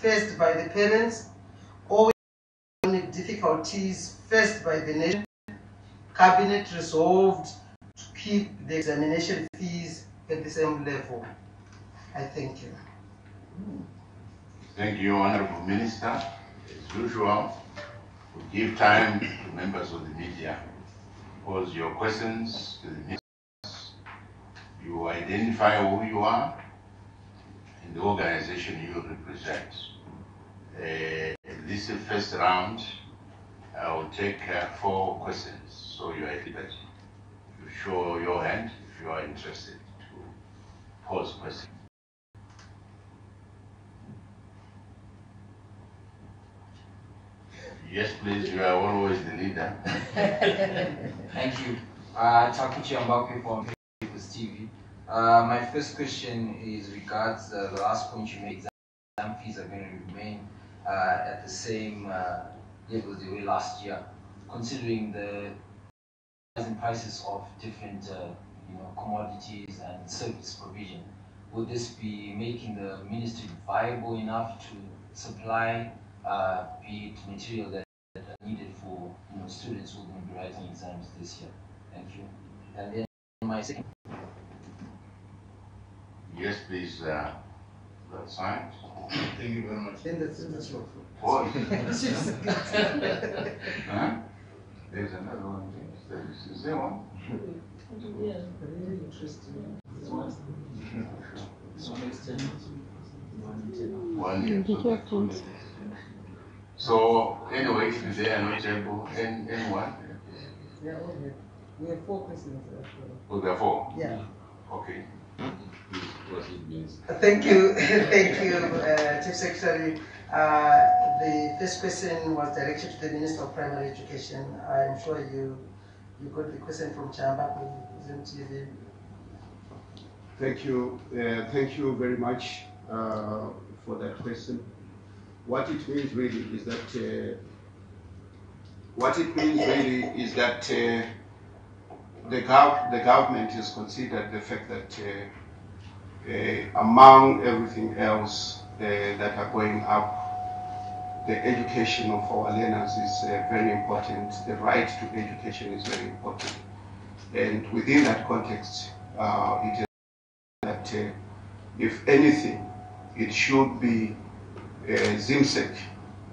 faced by the parents or difficulties faced by the nation, Cabinet resolved to keep the examination fees at the same level. I thank you. Thank you, Honorable Minister. As usual, we give time to members of the media. Pose your questions to the ministers. You identify who you are and the organization you represent. This first round, I will take 4 questions, so you are at liberty. You show your hand if you are interested to pose questions. Yes, please, you are always the leader. Thank you. Takuchi Mbakwe from Papers TV. My first question is regards the last point you made. Exam fees are going to remain at the same levels they were last year, considering the rising prices of different commodities and service provision. Would this be making the ministry viable enough to supply be it material that are needed for students who are going to be writing exams this year? Thank you. And then my second. Yes, please. That's fine. Thank you very much. What? Huh? There's another one. Is there one? Yeah, very interesting. One. So anyway, if they are not able, anyone? Yeah, okay. We have 4 questions. Oh, there are 4? Yeah. Okay. Thank you, thank you, Chief Secretary. The first question was directed to the Minister of Primary Education. I'm sure you got the question from Chamba, who's on TV. Thank you very much for that question. What it means really is that the government has considered the fact that among everything else that are going up, the education of our learners is very important. The right to education is very important. And within that context, it is that if anything, it should be ZIMSEC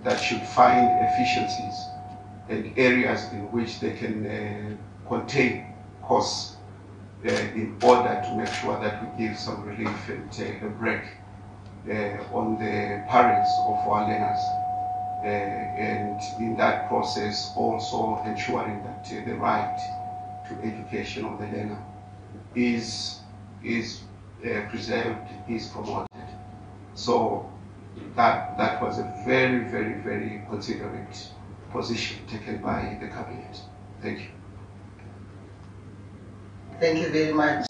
that should find efficiencies and areas in which they can contain costs in order to make sure that we give some relief and a break on the parents of our learners. And in that process also ensuring that the right to education of the learner is preserved, is promoted. So that was a very, very, very considerate position taken by the cabinet. Thank you. Thank you very much,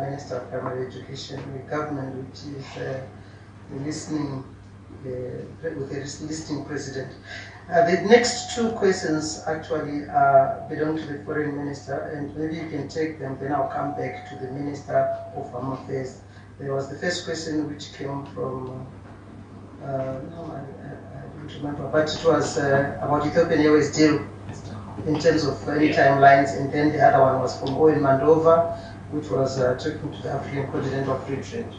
Minister of Primary Education. The government, which is listening with the listening president. The next 2 questions actually belong to the foreign minister, and maybe you can take them, then I'll come back to the Minister of Home Affairs. There was the first question which came from, no, I don't remember, but it was about Ethiopian Airways deal in terms of any timelines, and then the other one was from Owen Mandova, which was talking to the African Continent of Free Trade.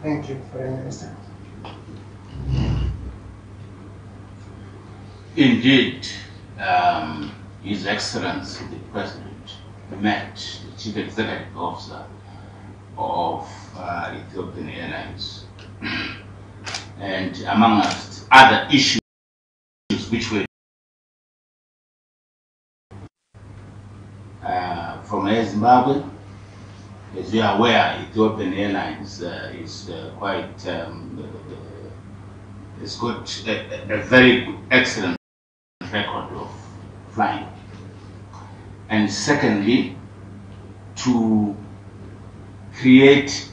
Thank you, Foreign Minister. Indeed, His Excellency the President met the Chief Executive Officer of Ethiopian Airlines, and among other issues which were from Air Zimbabwe. As you are aware, Ethiopian Airlines is quite, it's got a very excellent record of flying. And secondly, to create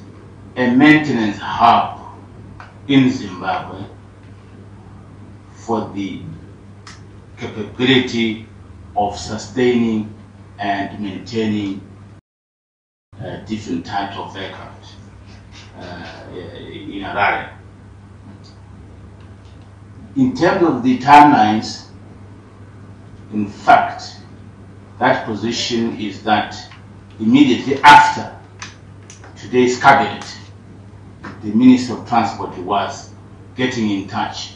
a maintenance hub in Zimbabwe for the capability of sustaining and maintaining different types of aircraft in Harare. In terms of the timelines, in fact, that position is that immediately after today's cabinet, the Minister of Transport was getting in touch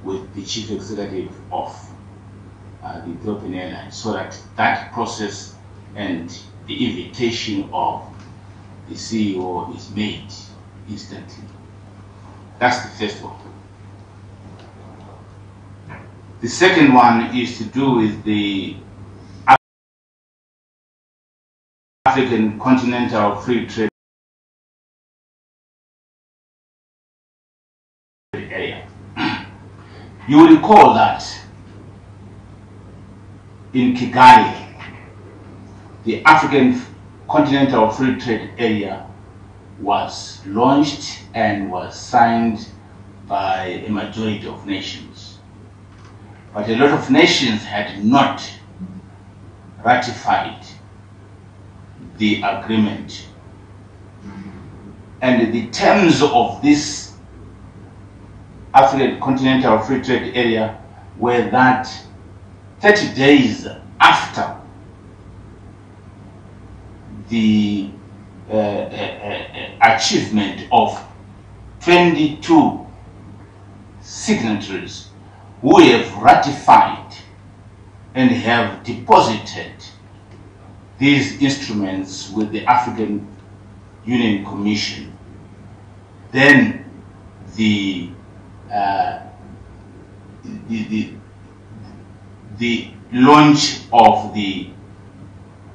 with the Chief Executive of the Ethiopian Airlines so that that process and the invitation of the CEO is made instantly. That's the first one. The second one is to do with the African Continental Free Trade Area. You will recall that in Kigali, the African Continental Free Trade Area was launched and was signed by a majority of nations. But a lot of nations had not ratified the agreement. And the terms of this African Continental Free Trade Area were that 30 days after the achievement of 22 signatories who have ratified and have deposited these instruments with the African Union Commission, then the launch of the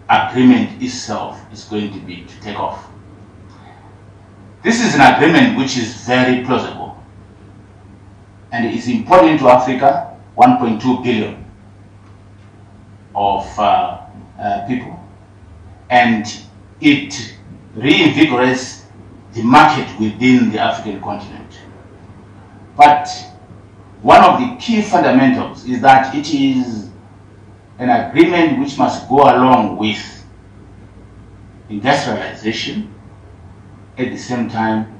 agreement itself is going to be to take off. This is an agreement which is very plausible and is important to Africa, 1.2 billion of people, and it reinvigorates the market within the African continent. But one of the key fundamentals is that it is an agreement which must go along with industrialization at the same time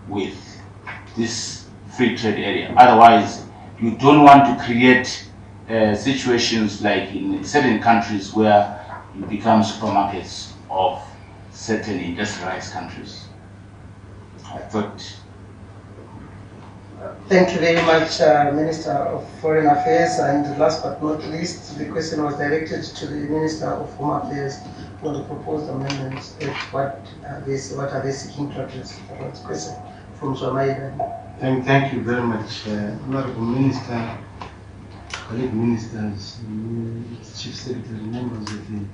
with this free trade area. Otherwise, you don't want to create situations like in certain countries where you become supermarkets of certain industrialized countries. I thought. Thank you very much, Minister of Foreign Affairs. And last but not least, the question was directed to the Minister of Home Affairs on the proposed amendments. What are they seeking to address? That's the question from Swamaida. Thank you very much, Honorable Minister, colleague ministers, Chief Secretary, members of the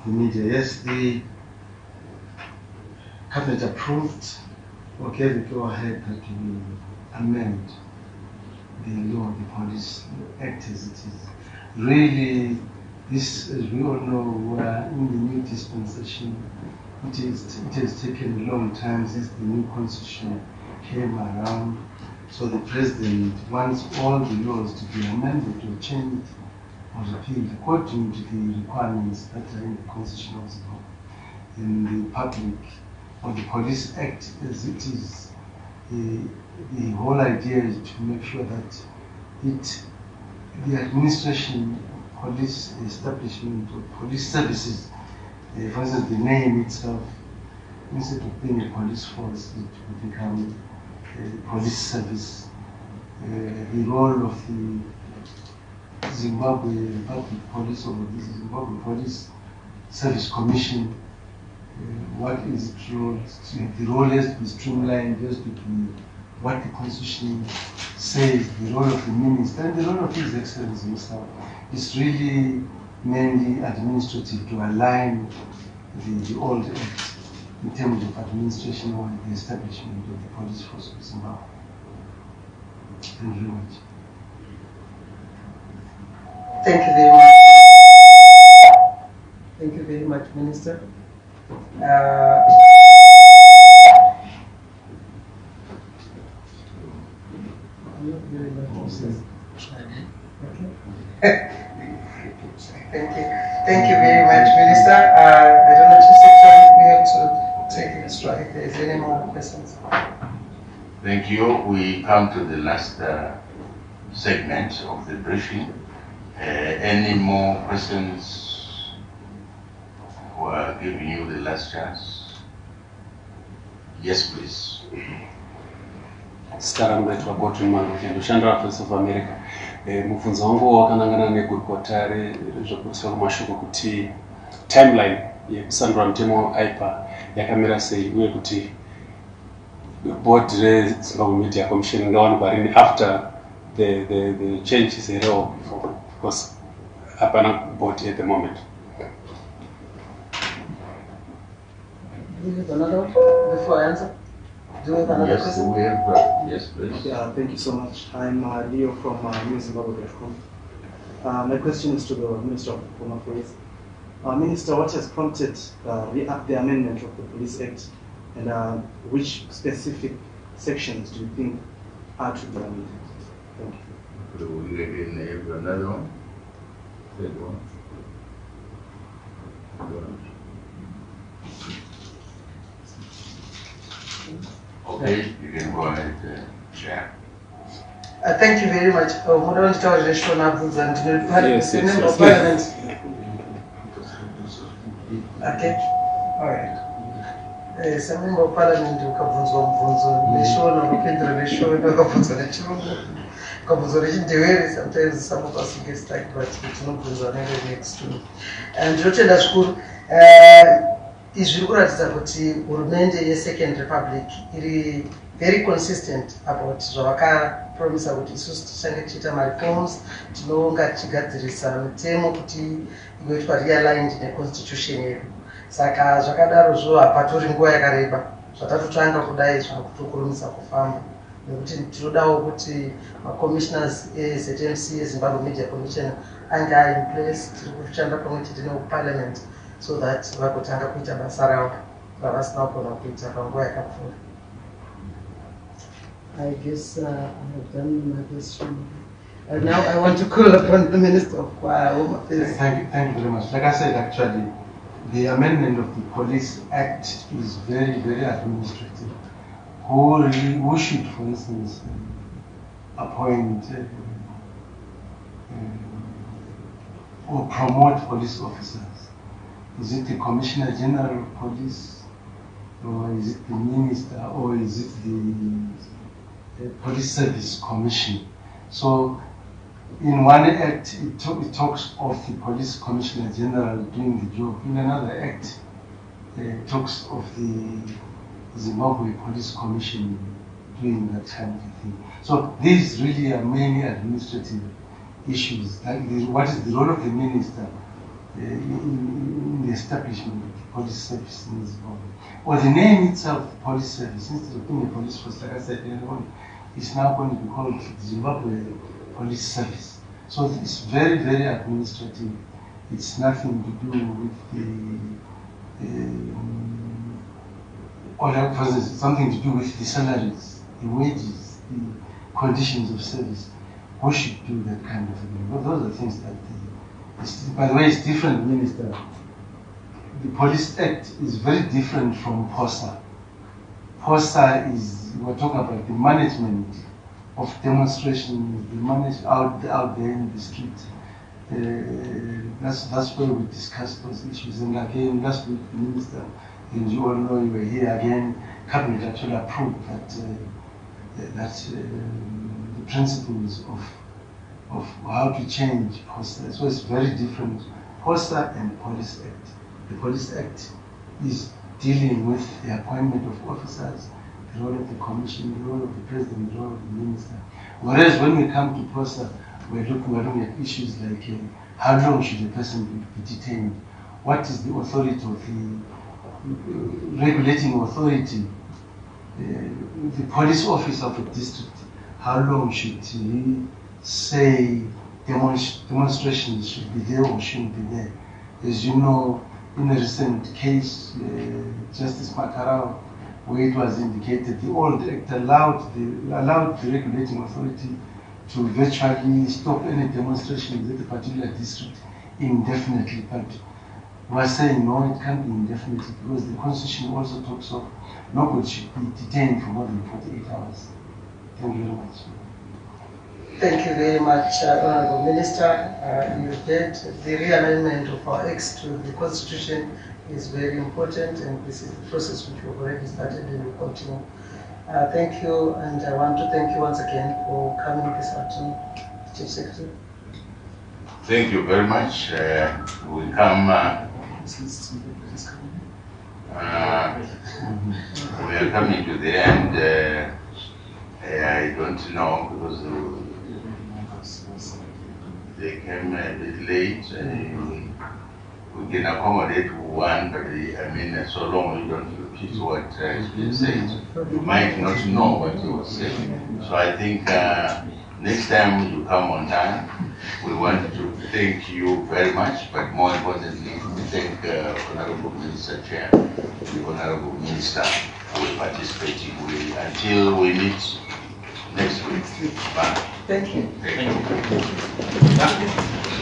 media. Yes, the Cabinet approved or gave the go-ahead that we amend the law, the Police Act as it is. Really, this, as we all know, we are in the new dispensation. It has taken a long time since the new constitution came around. So the President wants all the laws to be amended or changed or repealed according to the requirements that are in the Constitution of Zimbabwe. In the public or the Police Act as it is, the whole idea is to make sure that the administration, police establishment, or police services, for instance, the name itself, instead of being a police force, it will become a police service. The role of the Zimbabwe Republic Police or the Zimbabwe Police Service Commission, what is its role? The role has to be streamlined just to be what the Constitution says, the role of the Minister, and the role of His Excellency himself. It's really mainly administrative to align the old Act in terms of administration or the establishment of the police force of Zimbabwe. Thank you very much. Thank you very much. Thank you very much, Minister. Thank you very much, Minister. I don't know, Chief Secretary, if we have to take it straight. If there's any more questions. Thank you. We come to the last segment of the briefing. Any more questions? We are giving you the last chance. Yes, please. Staramlet wakotu mangukendo Chandra Voice of America. Mubvunzo wangu wakanangana negurukota rezvokuriswa kwamashoko kuti timeline yekusandura mutemo aipa yakamira sei uye kuti board reZimbabwe Media Commission ngawanikwa rini after the changes here because hapana board at the moment. Do you have another one before I answer? Do you have another question? We have, yes, please. Yeah, thank you so much. I'm Leo from Zimbabwe Gvt. My question is to the Minister of Home Affairs. Minister, what has prompted the amendment of the Police Act, and which specific sections do you think are to be amended? Thank you. Do we again have another one? Third one? Okay, you can go ahead, Chair. Thank you very much. Yes, Member of Parliament. Okay, all right. Some Member of Parliament ukabvunzwa mubvunzo neshona unopindura neshona ukabvunzwa nechirungu ukabvunzwa nechindevere. Sometimes some of us get stuck, but tinobvunzwa next week. Ndinotenda zvikuru. Izvi zviri kuratidza kuti hurumende yeSecond Republic iri very consistent about zvavakapromisa kuti isusu tichange tichiita mareforms, tinonga tichigadzirisa mitemo kuti igoitwa realigned neconstitution yedu. Saka zvakadarozvo hapatori nguva yakareba zvatatotanga kudai zvakutokurumisa kufamba, nekuti tinodawo kuti macommissioners eZMC eZimbabwe Media Commission ange ari in place. Tiri kushanda pamwe chete neparliament so that vagotanga kuita basa ravo ravasina kugona kuita panguva yakapfuura. I guess I have done my question. Now I want to call upon the Minister of Home Affairs. Thank you very much. Like I said, actually, the amendment of the Police Act is very, very administrative. Who should, for instance, appoint or promote police officers? Is it the Commissioner General of Police, or is it the Minister, or is it the Police Service Commission? So, in one act, it talks of the Police Commissioner General doing the job. In another act, it talks of the Zimbabwe Police Commission doing that kind of thing. So, these really are mainly administrative issues. Like what is the role of the Minister in the establishment of the police service in Zimbabwe? Or the name itself, police service, instead of being a police force, like I said earlier on, it's now going to be called Zimbabwe Police Service. So it's very, very administrative. It's nothing to do with the, or for instance, something to do with the salaries, the wages, the conditions of service. Who should do that kind of thing? Well, those are things that, by the way, it's different, Minister. The Police Act is very different from POSA. POSA is, we're talking about the management of demonstrations, the management out there in the street. That's where we discuss those issues. And again, last week, the Minister, and you all know you were here again, Cabinet actually approved that the principles of how to change POSA. So it's very different, POSA and Police Act. The Police Act is dealing with the appointment of officers, the role of the Commission, the role of the President, the role of the Minister. Whereas when we come to POSA, we're looking at issues like how long should a person be detained? What is the authority of the regulating authority? The police officer of a district, how long should he say demonstrations should be there or shouldn't be there? As you know, in a recent case, Justice Makarao, where it was indicated the old act allowed the regulating authority to virtually stop any demonstrations at a particular district indefinitely. But we are saying no, it can't be indefinitely because the Constitution also talks of nobody should be detained for more than 48 hours. Thank you very much. Thank you very much, Honorable Minister. You did the realignment of our acts to the Constitution is very important, and this is the process which we've already started and will continue. Thank you, and I want to thank you once again for coming this afternoon, Chief Secretary. Thank you very much. We come. We are coming to the end. I don't know because they came a bit late. We can accommodate one, but I mean, so long you don't repeat what has been said, you might not know what you were saying. So I think next time you come on time, we want to thank you very much, but more importantly, we thank Honorable Minister Chair, the Honorable Minister for participating. Until we meet next week. Bye. Thank you. Thank you.